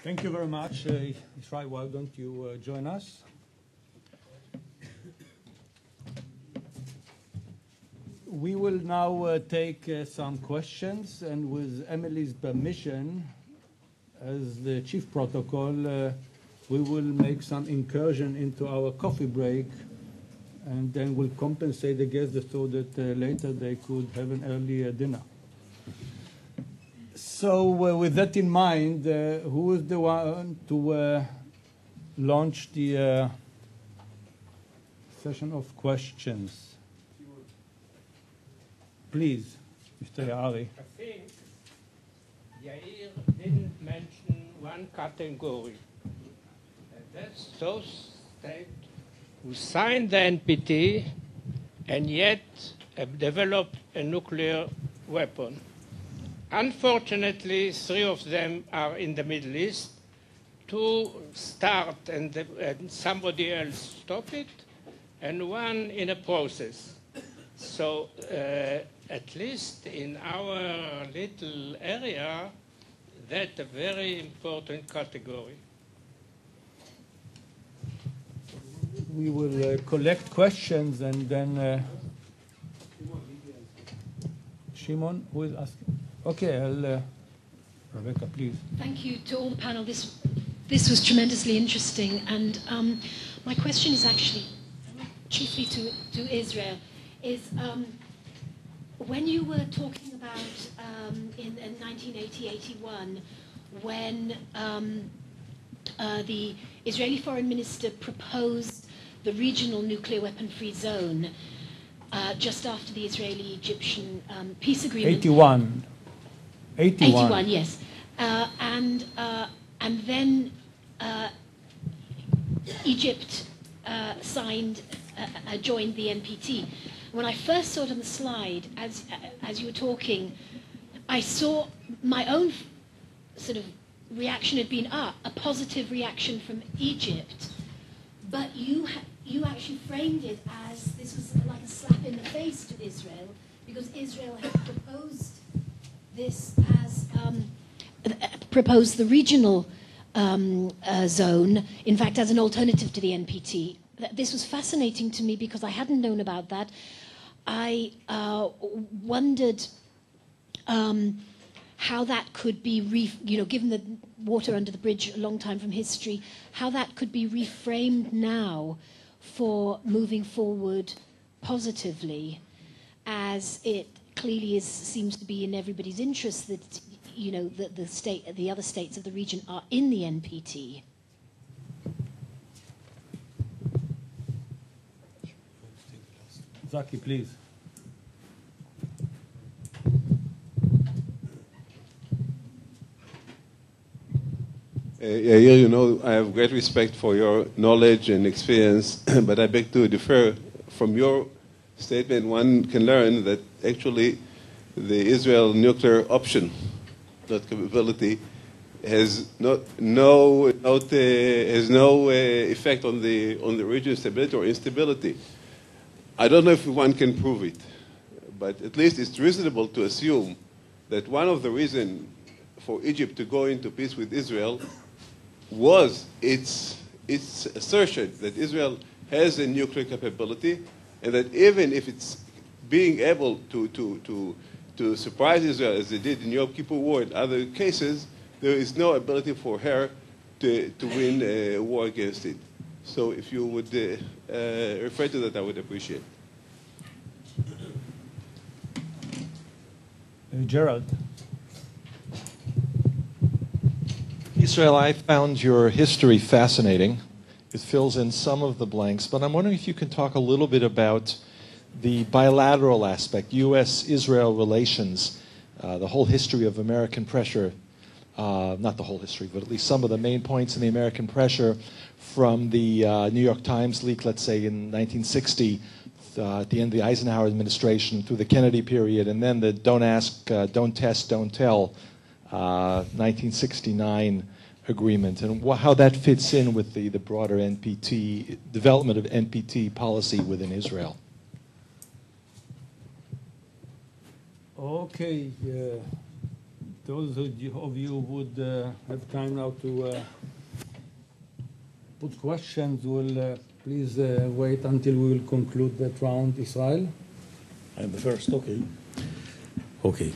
Thank you very much. Israel, why don't you join us? We will now take some questions, and with Emily's permission, as the chief protocol, we will make some incursion into our coffee break, and then we'll compensate the guests so that later they could have an earlier dinner. So with that in mind, who is the one to launch the session of questions? Please, Mr. Yaari. I think Yair didn't mention one category. And that's those states who signed the NPT and yet have developed a nuclear weapon. Unfortunately, 3 of them are in the Middle East. 2 start and somebody else stop it, and 1 in a process. So at least in our little area, that's a very important category. We will collect questions and then Shimon, who is asking? Okay, Rebecca, please. Thank you to all the panel. This was tremendously interesting, and my question is actually chiefly to Israel. Is when you were talking about in 1980-81, when the Israeli foreign minister proposed the regional nuclear weapon-free zone just after the Israeli-Egyptian peace agreement. 81, yes. And then Egypt joined the NPT. When I first saw it on the slide, as you were talking, I saw my own sort of reaction had been a positive reaction from Egypt, but you actually framed it as this was like a slap in the face to Israel, because Israel had proposed this as proposed the regional zone, in fact, as an alternative to the NPT. This was fascinating to me because I hadn't known about that. I wondered how that could be, given the water under the bridge a long time from history, how that could be reframed now for moving forward positively, as it clearly seems to be in everybody's interest that the other states of the region are in the NPT. Zaki, please. Yair, I have great respect for your knowledge and experience, but I beg to differ. From your statement, one can learn that actually the Israel nuclear option, not capability, has no effect on the region's stability or instability. I don't know if one can prove it, but at least it's reasonable to assume that one of the reasons for Egypt to go into peace with Israel was its assertion that Israel has a nuclear capability, and that even if it's being able to surprise Israel as they did in Yom Kippur War and other cases, there is no ability for her to win a war against it. So if you would refer to that, I would appreciate it. Gerald. Israel, I found your history fascinating. It fills in some of the blanks, but I'm wondering if you can talk a little bit about the bilateral aspect, U.S.-Israel relations, the whole history of American pressure, not the whole history, but at least some of the main points in the American pressure from the New York Times leak, let's say, in 1960, at the end of the Eisenhower administration, through the Kennedy period, and then the don't ask, don't test, don't tell, 1969 agreement, and how that fits in with the broader NPT, development of NPT policy within Israel. Okay. those of you would have time now to put questions, will please wait until we will conclude that round. Israel? I'm the first, okay. Okay.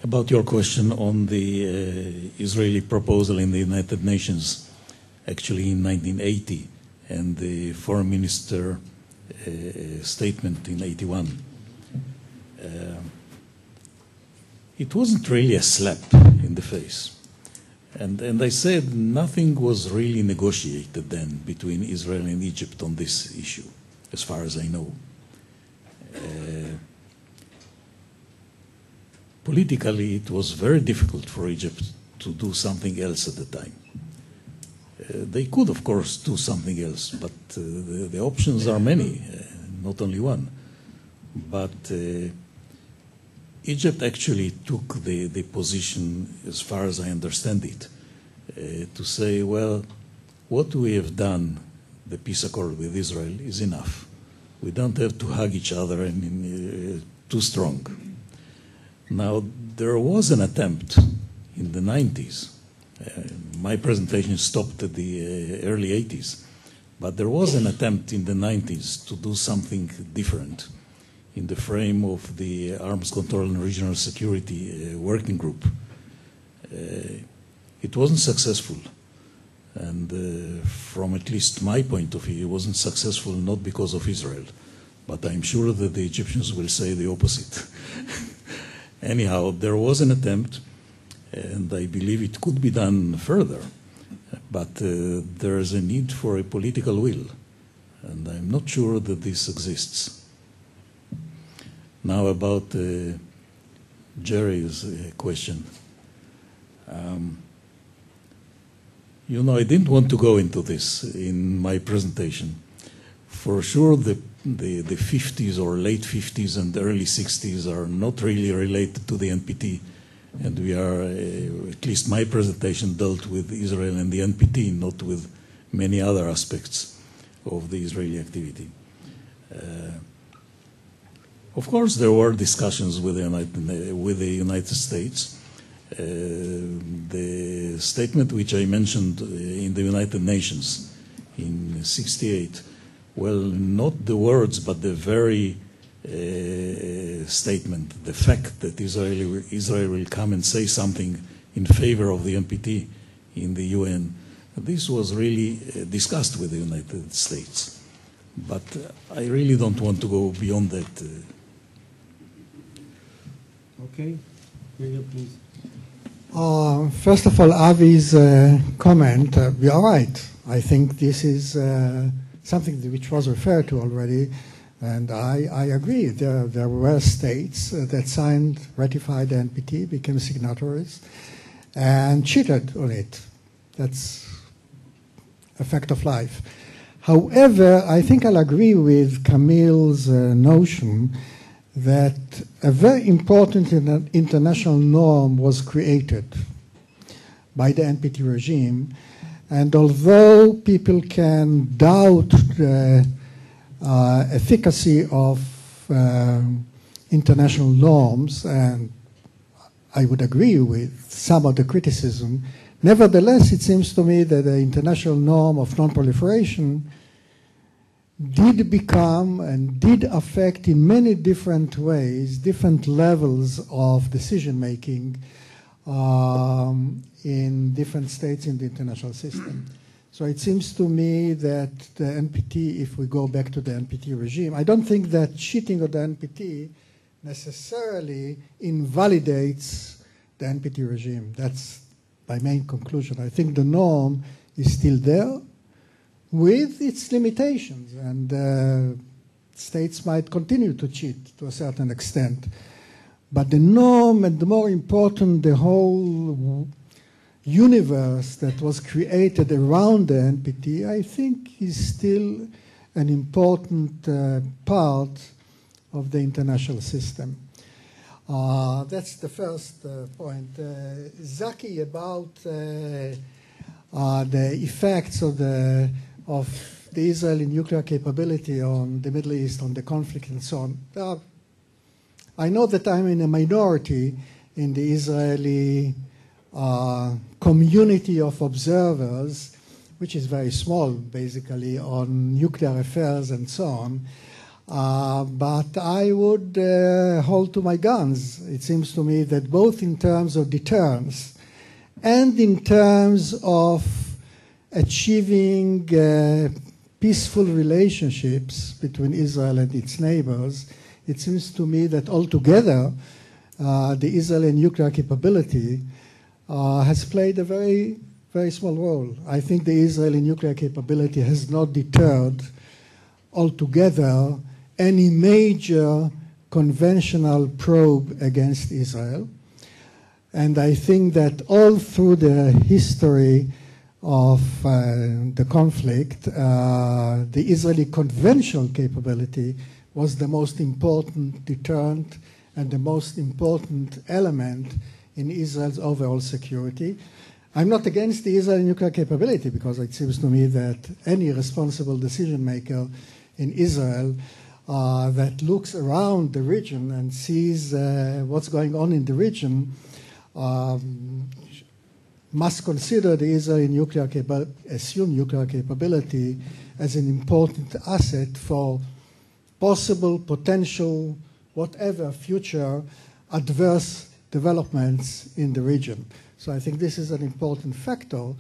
About your question on the Israeli proposal in the United Nations, actually in 1980, and the foreign minister statement in 81. It wasn't really a slap in the face. And I said nothing was really negotiated then between Israel and Egypt on this issue, as far as I know. Politically, it was very difficult for Egypt to do something else at the time. They could, of course, do something else, but the options are many, not only one. But Egypt actually took the position, as far as I understand it, to say, well, what we have done, the peace accord with Israel, is enough. We don't have to hug each other and too strong. Now, there was an attempt in the 90s. My presentation stopped at the early 80s. But there was an attempt in the 90s to do something different in the frame of the Arms Control and Regional Security Working Group. It wasn't successful. And from at least my point of view, it wasn't successful not because of Israel. But I'm sure that the Egyptians will say the opposite. Anyhow, there was an attempt, and I believe it could be done further. But there is a need for a political will, and I'm not sure that this exists. Now about Jerry's question. You know, I didn't want to go into this in my presentation. For sure, the 50s or late 50s and early 60s are not really related to the NPT. And we are, at least my presentation dealt with Israel and the NPT, not with many other aspects of the Israeli activity. Of course, there were discussions with the United States. The statement which I mentioned in the United Nations in '68, well, not the words, but the very statement, the fact that Israel will come and say something in favor of the NPT in the UN, this was really discussed with the United States. But I really don't want to go beyond that. Okay, Miriam, please. First of all, Avi's comment, we are right. I think this is something which was referred to already, and I agree. There were states that signed, ratified the NPT, became signatories, and cheated on it. That's a fact of life. However, I think I'll agree with Camille's notion that a very important international norm was created by the NPT regime, and although people can doubt the efficacy of international norms, and I would agree with some of the criticism, nevertheless it seems to me that the international norm of non-proliferation did become and did affect in many different ways, different levels of decision-making in different states in the international system. So it seems to me that the NPT, if we go back to the NPT regime, I don't think that cheating of the NPT necessarily invalidates the NPT regime. That's my main conclusion. I think the norm is still there, with its limitations, and states might continue to cheat to a certain extent. But the norm, and the more important, the whole universe that was created around the NPT, I think is still an important part of the international system. That's the first point. Zaki, about the effects of the Israeli nuclear capability on the Middle East, on the conflict and so on. There are I know that I'm in a minority in the Israeli community of observers, which is very small, basically, on nuclear affairs and so on. But I would hold to my guns. It seems to me that both in terms of deterrence and in terms of achieving peaceful relationships between Israel and its neighbors, it seems to me that altogether the Israeli nuclear capability has played a very, very small role. I think the Israeli nuclear capability has not deterred altogether any major conventional probe against Israel. And I think that all through the history of the conflict, the Israeli conventional capability was the most important deterrent and the most important element in Israel's overall security. I'm not against the Israeli nuclear capability, because it seems to me that any responsible decision maker in Israel that looks around the region and sees what's going on in the region must consider the Israeli assumed nuclear capability as an important asset for possible, potential, whatever future adverse developments in the region. So I think this is an important factor.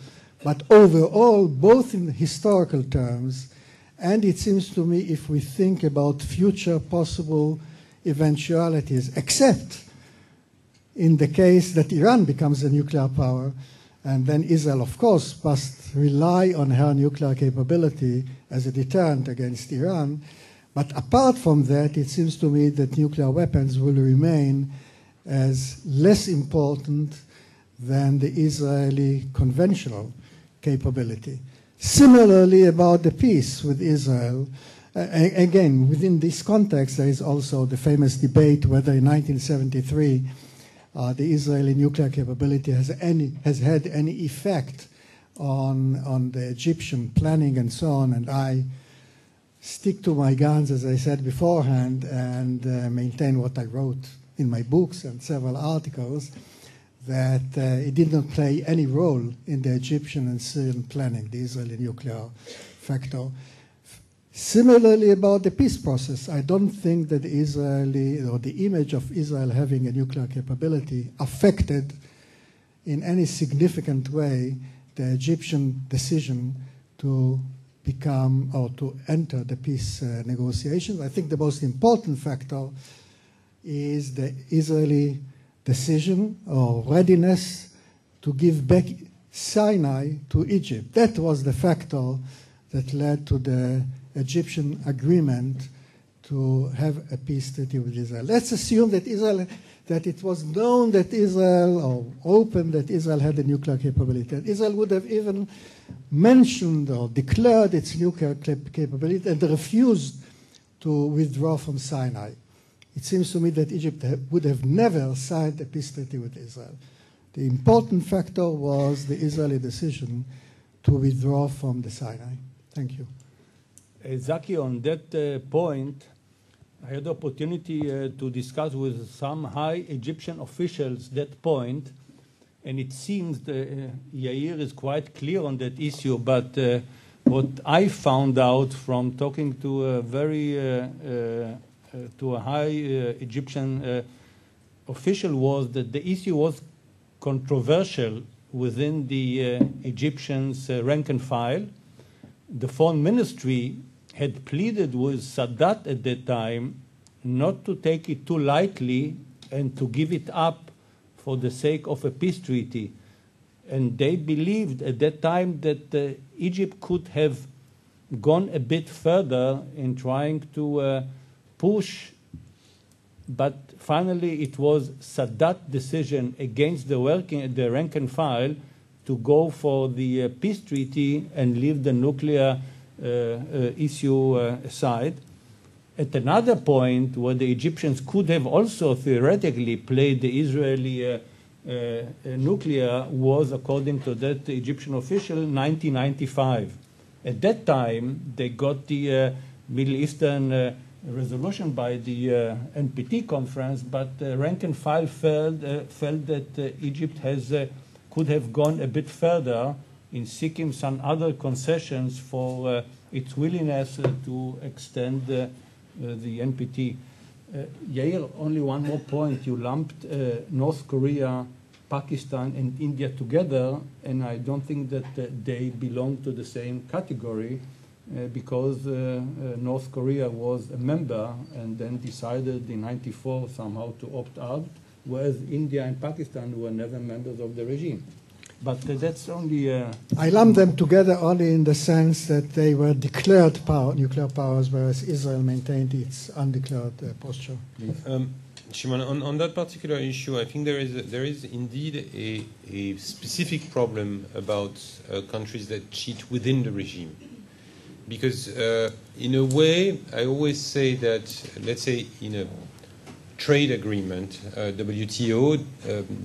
But overall, both in historical terms, and it seems to me if we think about future possible eventualities, except in the case that Iran becomes a nuclear power, and then Israel, of course, must rely on her nuclear capability as a deterrent against Iran. But apart from that, it seems to me that nuclear weapons will remain as less important than the Israeli conventional capability. Similarly, about the peace with Israel, again, within this context, there is also the famous debate whether in 1973 the Israeli nuclear capability has had any effect on the Egyptian planning and so on. And I stick to my guns, as I said beforehand, and maintain what I wrote in my books and several articles, that it did not play any role in the Egyptian and Syrian planning, the Israeli nuclear factor. Similarly, about the peace process, I don't think that Israeli, or the image of Israel having a nuclear capability, affected in any significant way the Egyptian decision to become or to enter the peace negotiations. I think the most important factor is the Israeli decision or readiness to give back Sinai to Egypt. That was the factor that led to the Egyptian agreement to have a peace treaty with Israel. Let's assume that it was known that Israel, or open that Israel had a nuclear capability. And Israel would have even mentioned or declared its nuclear capability and refused to withdraw from Sinai. It seems to me that Egypt would have never signed a peace treaty with Israel. The important factor was the Israeli decision to withdraw from the Sinai. Thank you. Zaki, on that point, I had the opportunity to discuss with some high Egyptian officials that point, and it seems that Yair is quite clear on that issue, but what I found out from talking to a high Egyptian official was that the issue was controversial within the Egyptians' rank and file. The foreign ministry had pleaded with Sadat at that time not to take it too lightly and to give it up for the sake of a peace treaty. And they believed at that time that Egypt could have gone a bit further in trying to push, but finally it was Sadat's decision against the rank and file to go for the peace treaty and leave the nuclear issue aside. At another point where the Egyptians could have also theoretically played the Israeli nuclear was, according to that Egyptian official, 1995. At that time, they got the Middle Eastern resolution by the NPT conference, but rank and file felt that Egypt could have gone a bit further in seeking some other concessions for its willingness to extend the NPT. Yair, only one more point. You lumped North Korea, Pakistan, and India together, and I don't think that they belong to the same category because North Korea was a member and then decided in '94 somehow to opt out, whereas India and Pakistan were never members of the regime. But that's only... I lump them together only in the sense that they were declared nuclear powers, whereas Israel maintained its undeclared posture. Shimon, on that particular issue, I think there is indeed a specific problem about countries that cheat within the regime. Because in a way, I always say that, let's say in a trade agreement, WTO,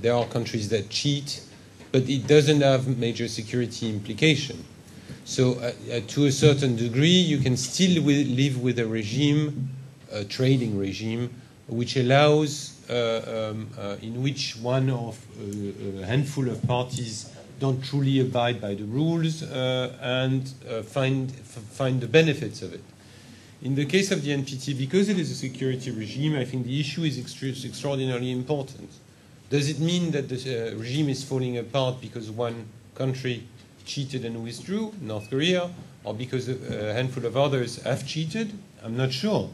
there are countries that cheat, but it doesn't have major security implication. So to a certain degree, you can still live with a regime, a trading regime, which allows, in which one of a handful of parties don't truly abide by the rules and find the benefits of it. In the case of the NPT, because it is a security regime, I think the issue is extraordinarily important. Does it mean that the regime is falling apart because one country cheated and withdrew, North Korea, or because a handful of others have cheated? I'm not sure.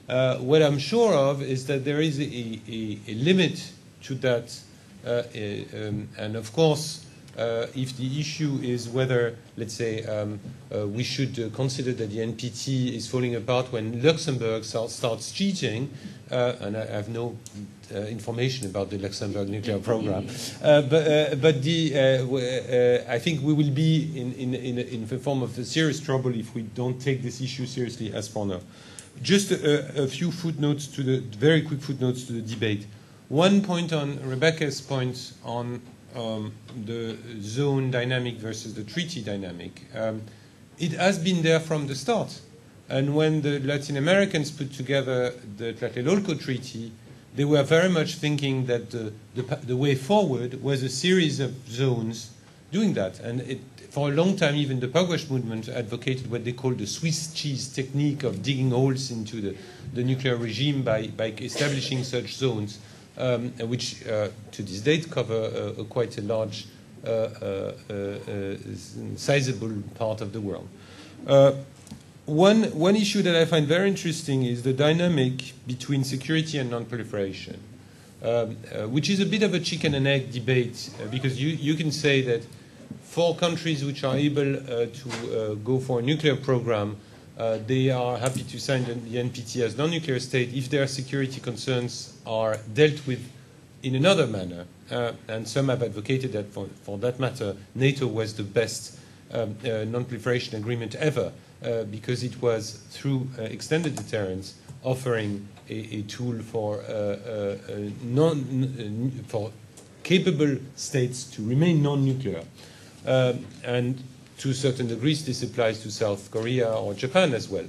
What I'm sure of is that there is a limit to that. And of course, if the issue is whether, let's say, we should consider that the NPT is falling apart when Luxembourg starts cheating, and I have no information about the Luxembourg nuclear program, but I think we will be in the form of serious trouble if we don't take this issue seriously as for now. Just a few footnotes very quick footnotes to the debate. One point on Rebecca's point on the zone dynamic versus the treaty dynamic. It has been there from the start. And when the Latin Americans put together the Tlatelolco Treaty, they were very much thinking that the way forward was a series of zones doing that. And for a long time, even the Pugwash movement advocated what they called the Swiss cheese technique of digging holes into the nuclear regime by establishing such zones, which to this date cover quite a large, sizable part of the world. One issue that I find very interesting is the dynamic between security and non-proliferation, which is a bit of a chicken and egg debate, because you can say that for countries which are able to go for a nuclear program, they are happy to sign the NPT as non-nuclear state if their security concerns are dealt with in another manner. And some have advocated that, for that matter, NATO was the best non-proliferation agreement ever, because it was, through extended deterrence, offering a tool for capable states to remain non-nuclear. And to certain degrees, this applies to South Korea or Japan as well,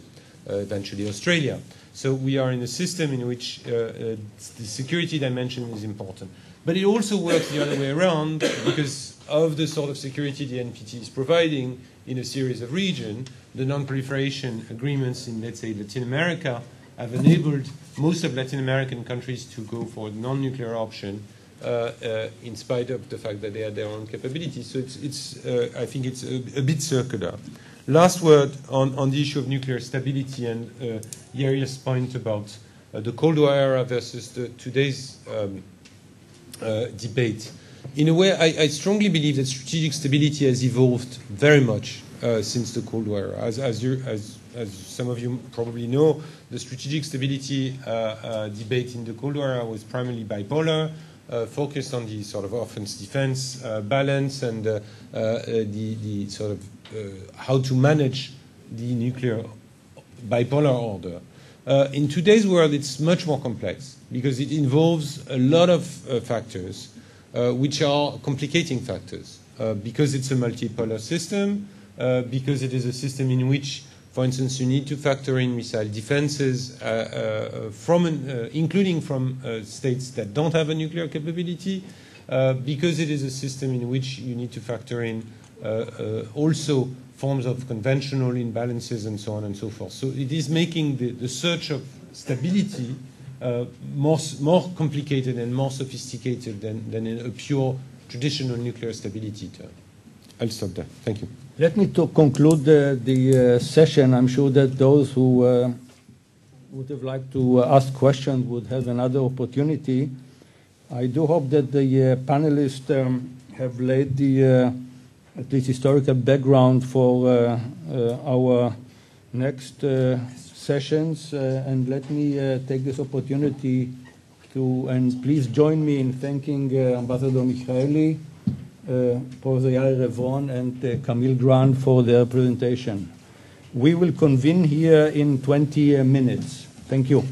eventually Australia. So we are in a system in which the security dimension is important. But it also works the other way around, because of the sort of security the NPT is providing in a series of regions. The non-proliferation agreements in, let's say, Latin America have enabled most of Latin American countries to go for the non-nuclear option, in spite of the fact that they had their own capabilities. So I think it's a bit circular. Last word on the issue of nuclear stability and Yair's point about the Cold War era versus today's debate. In a way, I strongly believe that strategic stability has evolved very much since the Cold War era. As some of you probably know, the strategic stability debate in the Cold War era was primarily bipolar, focused on the sort of offense-defense balance and the sort of how to manage the nuclear bipolar order. In today's world, it's much more complex because it involves a lot of factors which are complicating factors because it's a multipolar system, because it is a system in which For instance, you need to factor in missile defenses, including from states that don't have a nuclear capability, because it is a system in which you need to factor in also forms of conventional imbalances and so on and so forth. So it is making the search of stability more complicated and more sophisticated than in a pure traditional nuclear stability term. I'll stop there. Thank you. Let me conclude the session. I'm sure that those who would have liked to ask questions would have another opportunity. I do hope that the panelists have laid the at least historical background for our next sessions. And let me take this opportunity and please join me in thanking Ambassador Michaeli, Professor Yair Revon, and Camille Grant for their presentation. We will convene here in 20 minutes. Thank you.